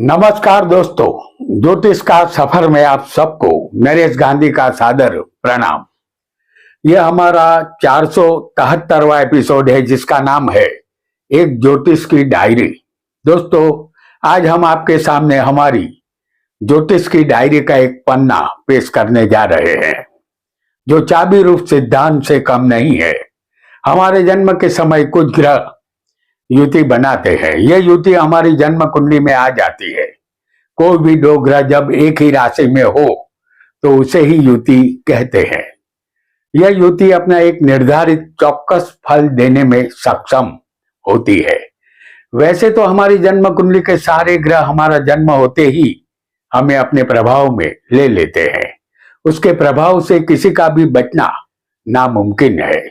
नमस्कार दोस्तों, ज्योतिष का सफर में आप सबको नरेश गांधी का सादर प्रणाम। यह हमारा 473वां एपिसोड है जिसका नाम है एक ज्योतिष की डायरी। दोस्तों, आज हम आपके सामने हमारी ज्योतिष की डायरी का एक पन्ना पेश करने जा रहे हैं जो चाबी रूप सिद्धांत से कम नहीं है। हमारे जन्म के समय कुछ ग्रह युति बनाते हैं। यह युति हमारी जन्म कुंडली में आ जाती है। कोई भी दो ग्रह जब एक ही राशि में हो तो उसे ही युति कहते हैं। यह युति अपना एक निर्धारित चौकस फल देने में सक्षम होती है। वैसे तो हमारी जन्म कुंडली के सारे ग्रह हमारा जन्म होते ही हमें अपने प्रभाव में ले लेते हैं। उसके प्रभाव से किसी का भी बचना नामुमकिन है।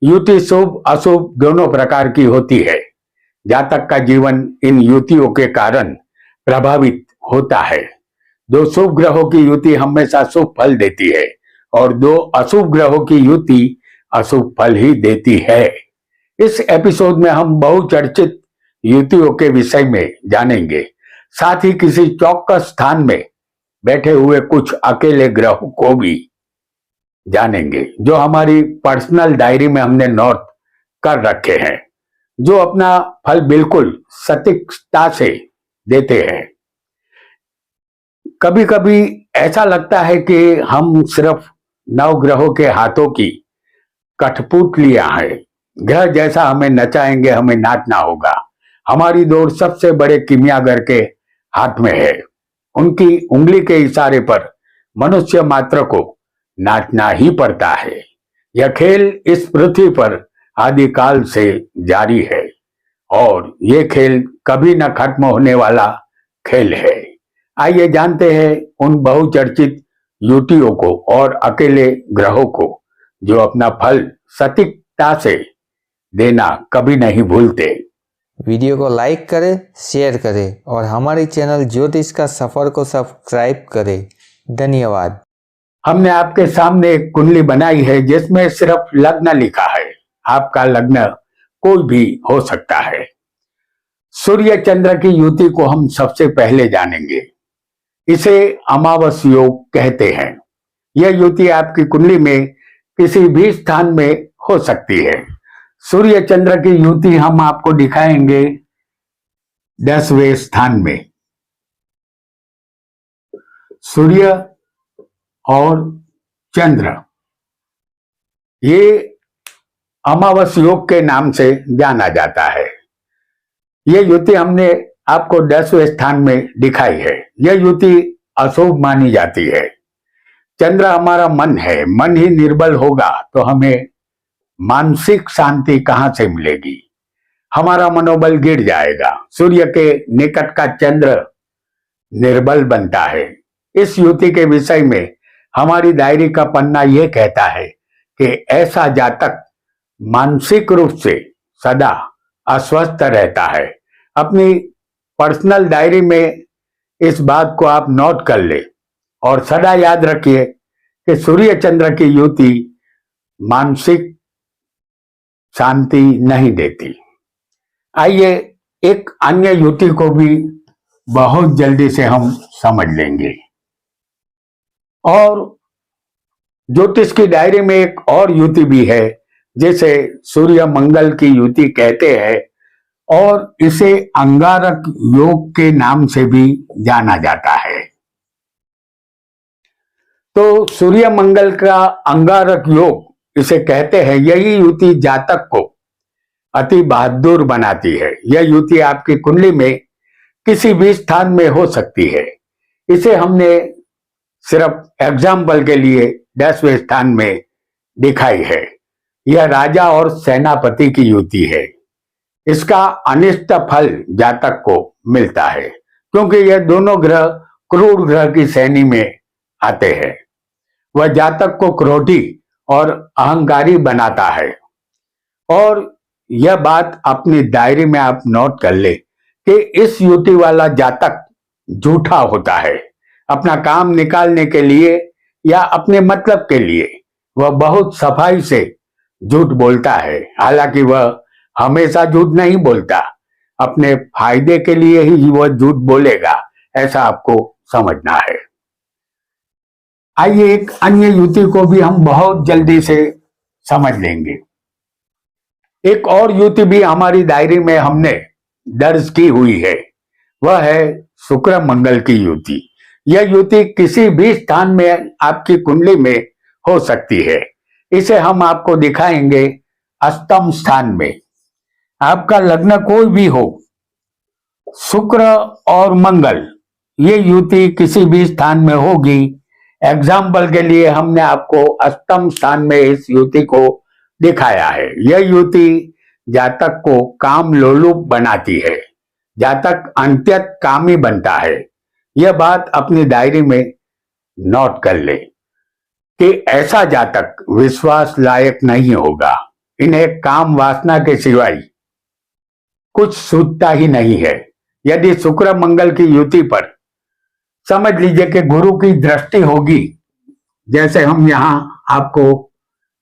युति शुभ अशुभ दोनों प्रकार की होती है। जातक का जीवन इन युतियों के कारण प्रभावित होता है। दो शुभ ग्रहों की युति हमेशा शुभ फल देती है और दो अशुभ ग्रहों की युति अशुभ फल ही देती है। इस एपिसोड में हम बहुचर्चित युतियों के विषय में जानेंगे। साथ ही किसी चौकस स्थान में बैठे हुए कुछ अकेले ग्रहों को भी जानेंगे जो हमारी पर्सनल डायरी में हमने नोट कर रखे हैं, जो अपना फल बिल्कुल सटीकता से देते हैं। कभी कभी ऐसा लगता है कि हम सिर्फ नवग्रहों के हाथों की कठपुतलियां हैं। ग्रह जैसा हमें नचाएंगे हमें नाचना होगा। हमारी दौड़ सबसे बड़े किमियागर के हाथ में है। उनकी उंगली के इशारे पर मनुष्य मात्र को नाचना ही पड़ता है। यह खेल इस पृथ्वी पर आदिकाल से जारी है और ये खेल कभी न खत्म होने वाला खेल है। आइए जानते हैं उन बहुचर्चित युतियों को और अकेले ग्रहों को जो अपना फल सटीकता से देना कभी नहीं भूलते। वीडियो को लाइक करें, शेयर करें और हमारे चैनल ज्योतिष का सफर को सब्सक्राइब करें। धन्यवाद। हमने आपके सामने एक कुंडली बनाई है जिसमें सिर्फ लग्न लिखा है। आपका लग्न कोई भी हो सकता है। सूर्य चंद्र की युति को हम सबसे पहले जानेंगे। इसे अमावस योग कहते हैं। यह युति आपकी कुंडली में किसी भी स्थान में हो सकती है। सूर्य चंद्र की युति हम आपको दिखाएंगे 10वें स्थान में। सूर्य और चंद्र ये अमावस योग के नाम से जाना जाता है। यह युति हमने आपको 10वें स्थान में दिखाई है। यह युति अशुभ मानी जाती है। चंद्र हमारा मन है। मन ही निर्बल होगा तो हमें मानसिक शांति कहां से मिलेगी। हमारा मनोबल गिर जाएगा। सूर्य के निकट का चंद्र निर्बल बनता है। इस युति के विषय में हमारी डायरी का पन्ना यह कहता है कि ऐसा जातक मानसिक रूप से सदा अस्वस्थ रहता है। अपनी पर्सनल डायरी में इस बात को आप नोट कर ले और सदा याद रखिए कि सूर्य चंद्र की युति मानसिक शांति नहीं देती। आइए एक अन्य युति को भी बहुत जल्दी से हम समझ लेंगे। और ज्योतिष की डायरी में एक और युति भी है जिसे सूर्य मंगल की युति कहते हैं और इसे अंगारक योग के नाम से भी जाना जाता है। तो सूर्य मंगल का अंगारक योग इसे कहते हैं। यही युति जातक को अति बहादुर बनाती है। यह युति आपकी कुंडली में किसी भी स्थान में हो सकती है। इसे हमने सिर्फ एग्जाम्पल के लिए 10वें स्थान में दिखाई है। यह राजा और सेनापति की युति है। इसका अनिष्ट फल जातक को मिलता है क्योंकि यह दोनों ग्रह क्रूर ग्रह की श्रेणी में आते हैं। वह जातक को क्रोधी और अहंकारी बनाता है। और यह बात अपनी डायरी में आप नोट कर ले कि इस युति वाला जातक झूठा होता है। अपना काम निकालने के लिए या अपने मतलब के लिए वह बहुत सफाई से झूठ बोलता है। हालांकि वह हमेशा झूठ नहीं बोलता। अपने फायदे के लिए ही वह झूठ बोलेगा, ऐसा आपको समझना है। आइए एक अन्य युति को भी हम बहुत जल्दी से समझ लेंगे। एक और युति भी हमारी डायरी में हमने दर्ज की हुई है, वह है शुक्र मंगल की युति। यह युति किसी भी स्थान में आपकी कुंडली में हो सकती है। इसे हम आपको दिखाएंगे अष्टम स्थान में। आपका लग्न कोई भी हो, शुक्र और मंगल ये युति किसी भी स्थान में होगी। एग्जाम्पल के लिए हमने आपको अष्टम स्थान में इस युति को दिखाया है। यह युति जातक को काम लोलुप बनाती है, जातक अंत्यत कामी बनता है। यह बात अपनी डायरी में नोट कर ले कि ऐसा जातक विश्वास लायक नहीं होगा। इन्हें काम वासना के सिवाय कुछ सूझता ही नहीं है। यदि शुक्र मंगल की युति पर समझ लीजिए कि गुरु की दृष्टि होगी, जैसे हम यहां आपको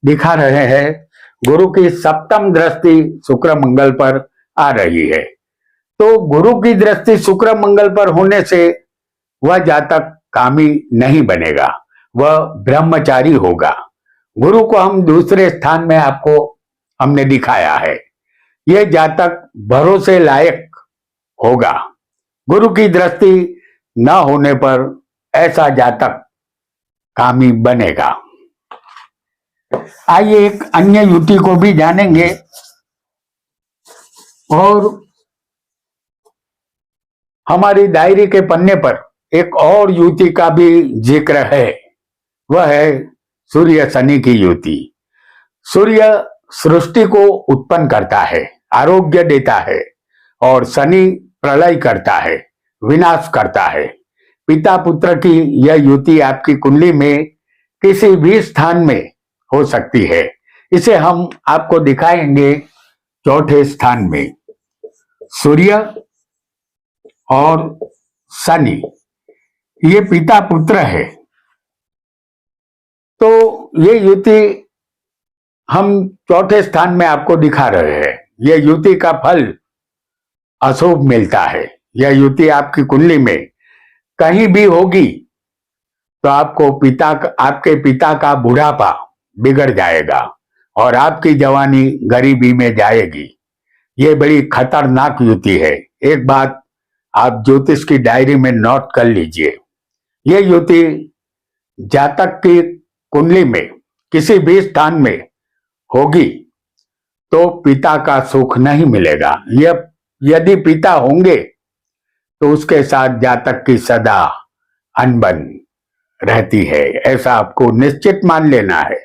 दिखा रहे हैं, गुरु की सप्तम दृष्टि शुक्र मंगल पर आ रही है, तो गुरु की दृष्टि शुक्र मंगल पर होने से वह जातक कामी नहीं बनेगा, वह ब्रह्मचारी होगा। गुरु को हम दूसरे स्थान में आपको हमने दिखाया है। यह जातक भरोसे लायक होगा। गुरु की दृष्टि न होने पर ऐसा जातक कामी बनेगा। आइए एक अन्य युति को भी जानेंगे। और हमारी डायरी के पन्ने पर एक और युति का भी जिक्र है, वह है सूर्य शनि की युति। सूर्य सृष्टि को उत्पन्न करता है, आरोग्य देता है, और शनि प्रलय करता है, विनाश करता है। पिता पुत्र की यह युति आपकी कुंडली में किसी भी स्थान में हो सकती है। इसे हम आपको दिखाएंगे चौथे स्थान में। सूर्य और शनि ये पिता पुत्र है, तो ये युति हम चौथे स्थान में आपको दिखा रहे हैं। यह युति का फल अशुभ मिलता है। यह युति आपकी कुंडली में कहीं भी होगी तो आपके पिता का बुढ़ापा बिगड़ जाएगा और आपकी जवानी गरीबी में जाएगी। ये बड़ी खतरनाक युति है। एक बात आप ज्योतिष की डायरी में नोट कर लीजिए। यह युति जातक की कुंडली में किसी भी स्थान में होगी तो पिता का सुख नहीं मिलेगा। यदि पिता होंगे तो उसके साथ जातक की सदा अनबन रहती है, ऐसा आपको निश्चित मान लेना है।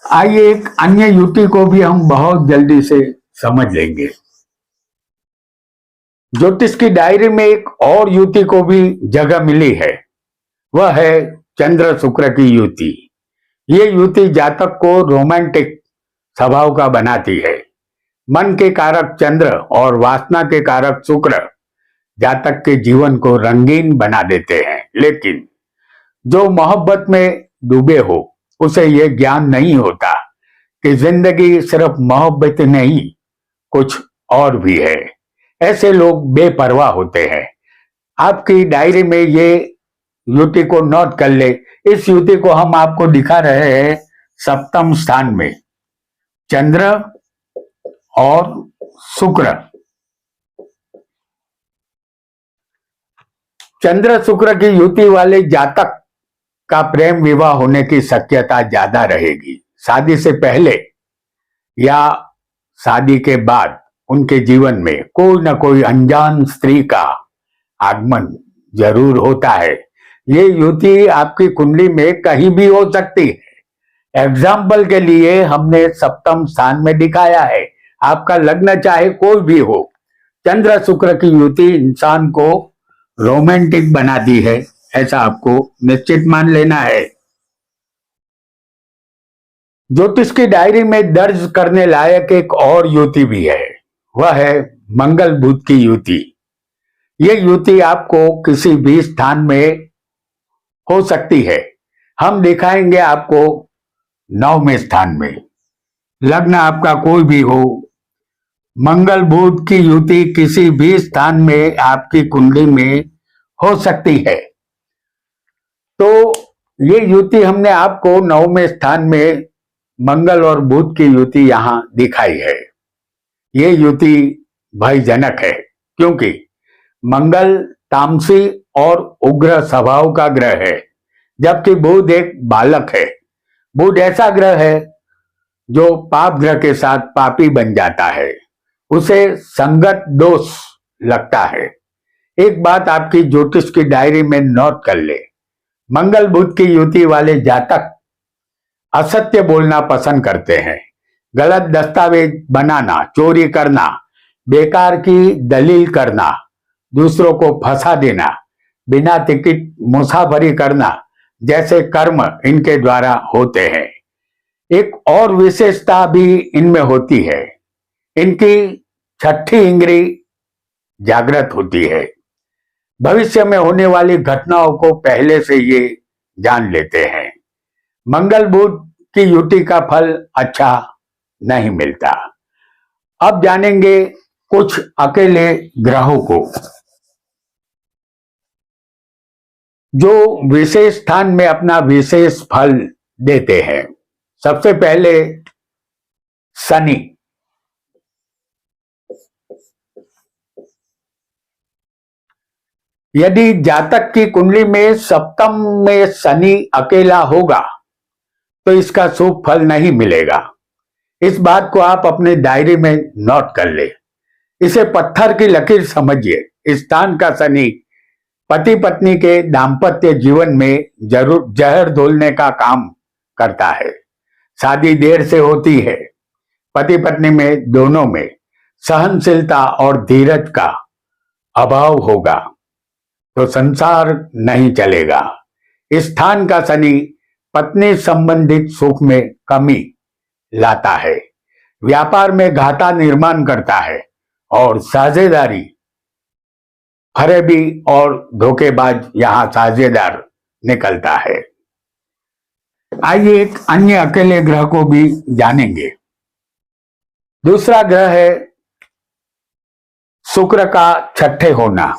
आइए एक अन्य युति को भी हम बहुत जल्दी से समझ लेंगे। ज्योतिष की डायरी में एक और युति को भी जगह मिली है, वह है चंद्र शुक्र की युति। ये युति जातक को रोमांटिक स्वभाव का बनाती है। मन के कारक चंद्र और वासना के कारक शुक्र जातक के जीवन को रंगीन बना देते हैं, लेकिन जो मोहब्बत में डूबे हो उसे यह ज्ञान नहीं होता कि जिंदगी सिर्फ मोहब्बत नहीं, कुछ और भी है। ऐसे लोग बेपरवाह होते हैं। आपकी डायरी में ये युति को नोट कर ले। इस युति को हम आपको दिखा रहे हैं सप्तम स्थान में, चंद्र और शुक्र। चंद्र शुक्र की युति वाले जातक का प्रेम विवाह होने की शक्यता ज्यादा रहेगी। शादी से पहले या शादी के बाद उनके जीवन में कोई ना कोई अनजान स्त्री का आगमन जरूर होता है। ये युति आपकी कुंडली में कहीं भी हो सकती है। एग्जाम्पल के लिए हमने सप्तम स्थान में दिखाया है। आपका लग्न चाहे कोई भी हो, चंद्र शुक्र की युति इंसान को रोमांटिक बनाती है, ऐसा आपको निश्चित मान लेना है। ज्योतिष की डायरी में दर्ज करने लायक एक और युति भी है, वह है मंगल बुध की युति। यह युति आपको किसी भी स्थान में हो सकती है। हम दिखाएंगे आपको 9वें स्थान में। लग्न आपका कोई भी हो, मंगल बुध की युति किसी भी स्थान में आपकी कुंडली में हो सकती है। तो ये युति हमने आपको 9वें स्थान में मंगल और बुध की युति यहां दिखाई है। ये युति भयजनक है, क्योंकि मंगल तामसी और उग्र स्वभाव का ग्रह है, जबकि बुध एक बालक है। बुध ऐसा ग्रह है जो पाप ग्रह के साथ पापी बन जाता है, उसे संगत दोष लगता है। एक बात आपकी ज्योतिष की डायरी में नोट कर ले, मंगल बुध की युति वाले जातक असत्य बोलना पसंद करते हैं। गलत दस्तावेज बनाना, चोरी करना, बेकार की दलील करना, दूसरों को फंसा देना, बिना टिकट मुसाफरी करना जैसे कर्म इनके द्वारा होते हैं। एक और विशेषता भी इनमें होती है, इनकी छठी इंद्री जागृत होती है। भविष्य में होने वाली घटनाओं को पहले से ये जान लेते हैं। मंगल बुध की युति का फल अच्छा नहीं मिलता। अब जानेंगे कुछ अकेले ग्रहों को जो विशेष स्थान में अपना विशेष फल देते हैं। सबसे पहले शनि। यदि जातक की कुंडली में सप्तम में शनि अकेला होगा तो इसका शुभ फल नहीं मिलेगा। इस बात को आप अपने डायरी में नोट कर ले। इसे पत्थर की लकीर समझिए। इस स्थान का शनि पति पत्नी के दाम्पत्य जीवन में जरूर जहर घोलने का काम करता है। शादी देर से होती है। पति पत्नी में दोनों में सहनशीलता और धीरज का अभाव होगा तो संसार नहीं चलेगा। इस स्थान का शनि पत्नी संबंधित सुख में कमी लाता है, व्यापार में घाटा निर्माण करता है और साझेदारी, फरेबी और धोखेबाज यहां साझेदार निकलता है। आइए एक अन्य अकेले ग्रह को भी जानेंगे। दूसरा ग्रह है शुक्र का छठे होना।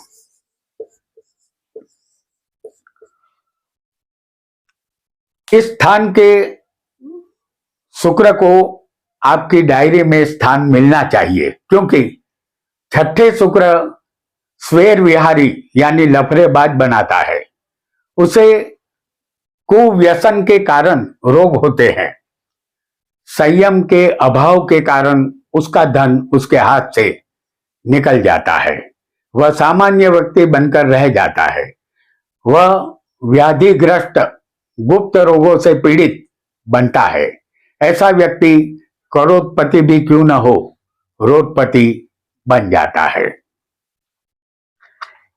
इस स्थान के शुक्र को आपकी डायरी में स्थान मिलना चाहिए, क्योंकि छठे शुक्र स्वेर विहारी यानी लफड़ेबाज बनाता है। उसे कुव्यसन के कारण रोग होते हैं। संयम के अभाव के कारण उसका धन उसके हाथ से निकल जाता है। वह सामान्य व्यक्ति बनकर रह जाता है। वह व्याधिग्रस्त गुप्त रोगों से पीड़ित बनता है। ऐसा व्यक्ति करोड़पति भी क्यों न हो, रोडपति बन जाता है।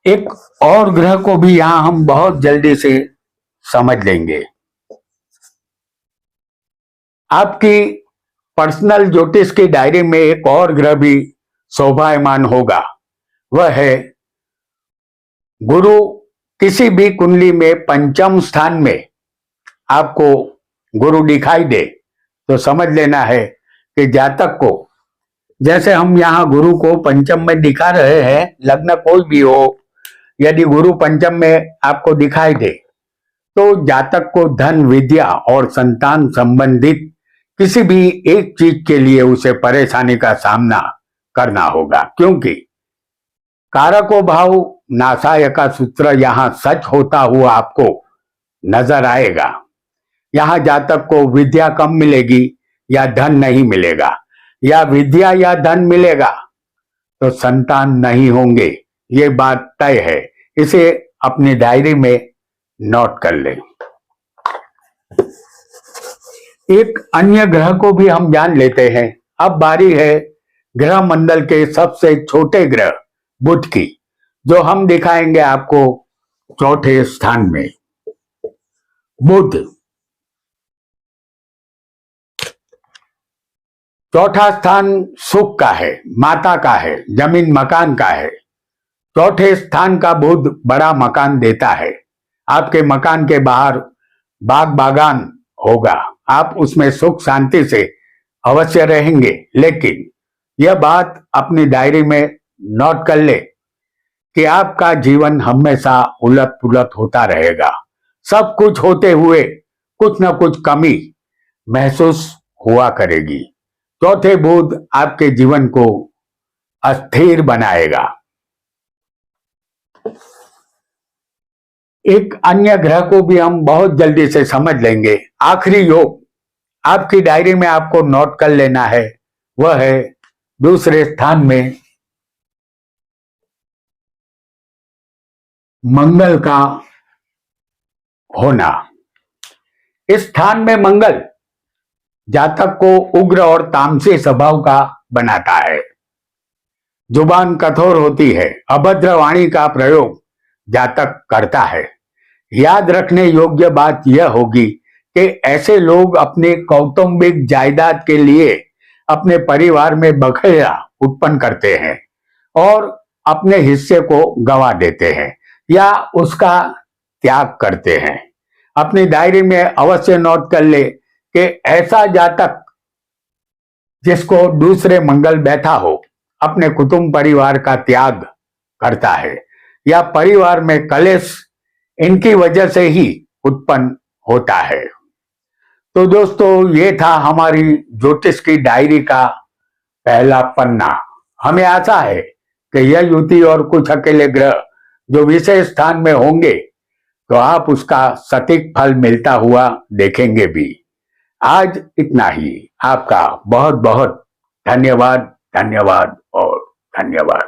एक और ग्रह को भी यहां हम बहुत जल्दी से समझ लेंगे। आपकी पर्सनल ज्योतिष की डायरी में एक और ग्रह भी शोभायमान होगा, वह है गुरु। किसी भी कुंडली में पंचम स्थान में आपको गुरु दिखाई दे तो समझ लेना है कि जातक को, जैसे हम यहाँ गुरु को पंचम में दिखा रहे हैं, लग्न कोई भी हो, यदि गुरु पंचम में आपको दिखाई दे तो जातक को धन, विद्या और संतान संबंधित किसी भी एक चीज के लिए उसे परेशानी का सामना करना होगा, क्योंकि कारको भाव नासाय का सूत्र यहां सच होता हुआ आपको नजर आएगा। यहां जातक को विद्या कम मिलेगी या धन नहीं मिलेगा, या विद्या या धन मिलेगा तो संतान नहीं होंगे, ये बात तय है। इसे अपनी डायरी में नोट कर लें। एक अन्य ग्रह को भी हम जान लेते हैं। अब बारी है ग्रह मंडल के सबसे छोटे ग्रह बुध की, जो हम दिखाएंगे आपको चौथे स्थान में। बुध चौथा स्थान सुख का है, माता का है, जमीन मकान का है। चौथे स्थान का बुध बड़ा मकान देता है। आपके मकान के बाहर बाग बागान होगा, आप उसमें सुख शांति से अवश्य रहेंगे, लेकिन यह बात अपनी डायरी में नोट कर ले कि आपका जीवन हमेशा उलट पुलट होता रहेगा। सब कुछ होते हुए कुछ न कुछ कमी महसूस हुआ करेगी। चौथे बुध आपके जीवन को अस्थिर बनाएगा। एक अन्य ग्रह को भी हम बहुत जल्दी से समझ लेंगे। आखिरी योग आपकी डायरी में आपको नोट कर लेना है, वह है दूसरे स्थान में मंगल का होना। इस स्थान में मंगल जातक को उग्र और तामसी स्वभाव का बनाता है। जुबान कठोर होती है, अभद्र वाणी का प्रयोग जातक करता है। याद रखने योग्य बात यह होगी कि ऐसे लोग अपने कौटुंबिक जायदाद के लिए अपने परिवार में बखेड़ा उत्पन्न करते हैं और अपने हिस्से को गंवा देते हैं या उसका त्याग करते हैं। अपनी डायरी में अवश्य नोट कर ले कि ऐसा जातक जिसको दूसरे मंगल बैठा हो अपने कुटुंब परिवार का त्याग करता है या परिवार में कलेश इनकी वजह से ही उत्पन्न होता है। तो दोस्तों, ये था हमारी ज्योतिष की डायरी का पहला पन्ना। हमें आशा है कि यह युति और कुछ अकेले ग्रह जो विशेष स्थान में होंगे तो आप उसका सटीक फल मिलता हुआ देखेंगे भी। आज इतना ही। आपका बहुत बहुत धन्यवाद, धन्यवाद और धन्यवाद।